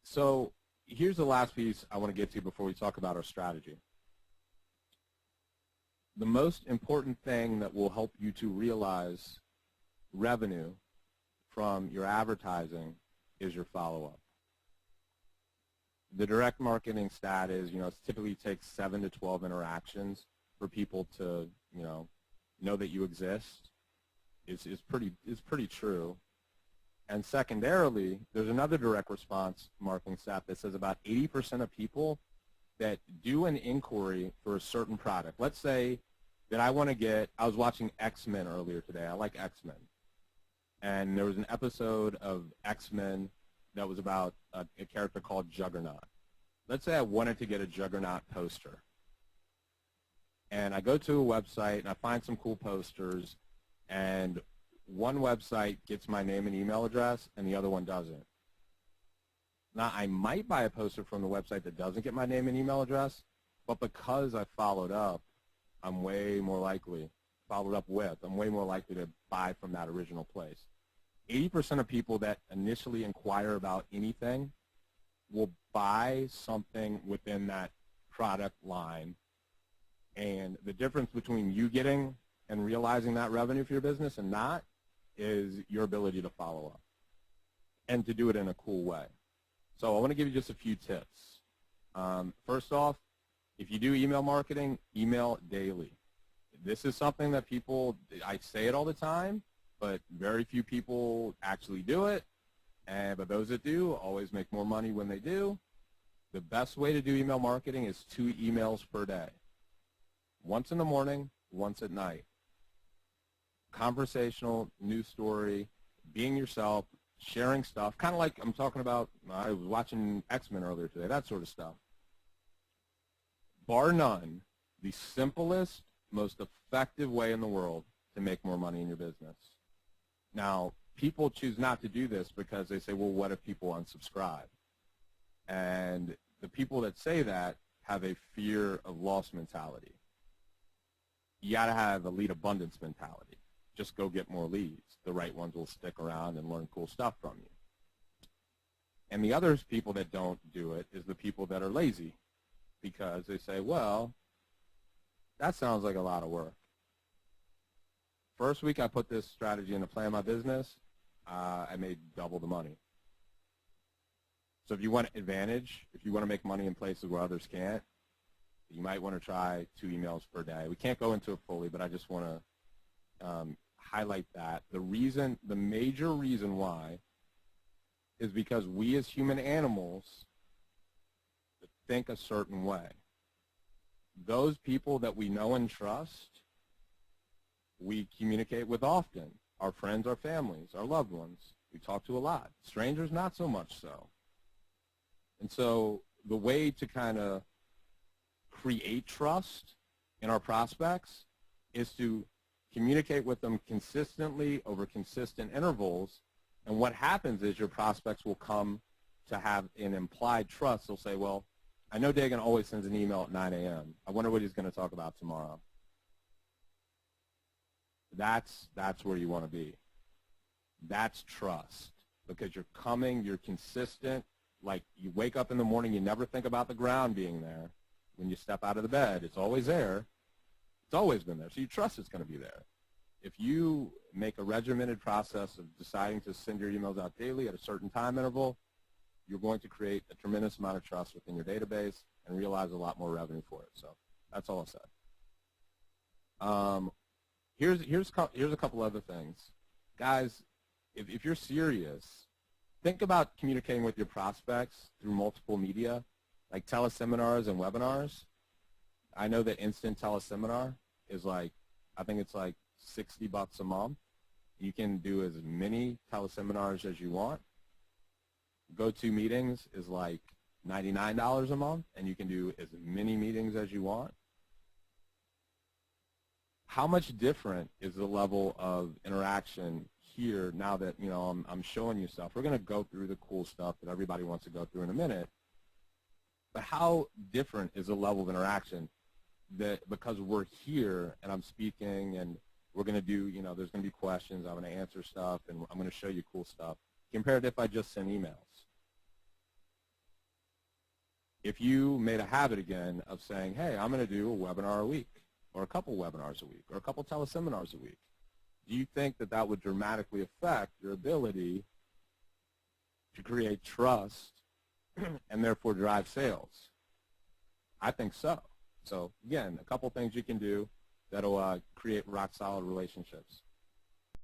So here's the last piece I want to get to before we talk about our strategy. The most important thing that will help you to realize revenue from your advertising is your follow-up. The direct marketing stat is, it typically takes 7 to 12 interactions for people to, know that you exist. Is pretty true. And secondarily, there's another direct response marketing stat that says about 80% of people that do an inquiry for a certain product. Let's say that I was watching X-Men earlier today. I like X-Men. And there was an episode of X-Men that was about a character called Juggernaut. Let's say I wanted to get a Juggernaut poster. And I go to a website and I find some cool posters, and one website gets my name and email address and the other one doesn't. Now, I might buy a poster from the website that doesn't get my name and email address, but because I followed up, I'm way more likely to buy from that original place. 80% of people that initially inquire about anything will buy something within that product line. And the difference between you getting and realizing that revenue for your business and not is your ability to follow up and to do it in a cool way. So I want to give you just a few tips. First off, if you do email marketing, email daily. This is something that I say it all the time, but very few people actually do it. But those that do always make more money when they do. The best way to do email marketing is 2 emails per day. Once in the morning, once at night. Conversational, news story, being yourself, sharing stuff, kind of like I'm talking about, I was watching X-Men earlier today, that sort of stuff. Bar none, the simplest, most effective way in the world to make more money in your business. Now, people choose not to do this because they say, well, what if people unsubscribe? And the people that say that have a fear of loss mentality. You got to have a lead abundance mentality. Just go get more leads. The right ones will stick around and learn cool stuff from you. And the other people that don't do it is the people that are lazy, because they say, well, that sounds like a lot of work. First week I put this strategy into play in my business, I made double the money. So if you want advantage, if you want to make money in places where others can't, you might want to try 2 emails per day. We can't go into it fully, but I just want to highlight that. The major reason why is because we as human animals think a certain way. Those people that we know and trust, we communicate with often. Our friends, our families, our loved ones, we talk to a lot. Strangers, not so much so. And so the way to kind of create trust in our prospects is to communicate with them consistently over consistent intervals. And what happens is your prospects will come to have an implied trust. They'll say, well, I know Deagan always sends an email at 9 a.m. I wonder what he's going to talk about tomorrow. That's where you want to be. That's trust, because you're coming, you're consistent. Like, you wake up in the morning, you never think about the ground being there. When you step out of the bed, it's always there. It's always been there, so you trust it's going to be there. If you make a regimented process of deciding to send your emails out daily at a certain time interval, you're going to create a tremendous amount of trust within your database and realize a lot more revenue for it. So that's all I said. Here's a couple other things. Guys, if you're serious, think about communicating with your prospects through multiple media, like teleseminars and webinars. I know that instant teleseminar is I think it's like $60 a month. You can do as many teleseminars as you want. GoToMeetings is like $99 a month, and you can do as many meetings as you want. How much different is the level of interaction here now that I'm showing you stuff? We're going to go through the cool stuff that everybody wants to go through in a minute. But how different is the level of interaction that because we're here and I'm speaking and we're going to do, there's going to be questions, I'm going to answer stuff, and I'm going to show you cool stuff, compared to if I just send emails. if you made a habit again of saying, hey, I'm going to do a webinar a week, or a couple webinars a week, or a couple teleseminars a week, do you think that that would dramatically affect your ability to create trust and therefore drive sales? I think so. So again, a couple things you can do that'll create rock solid relationships.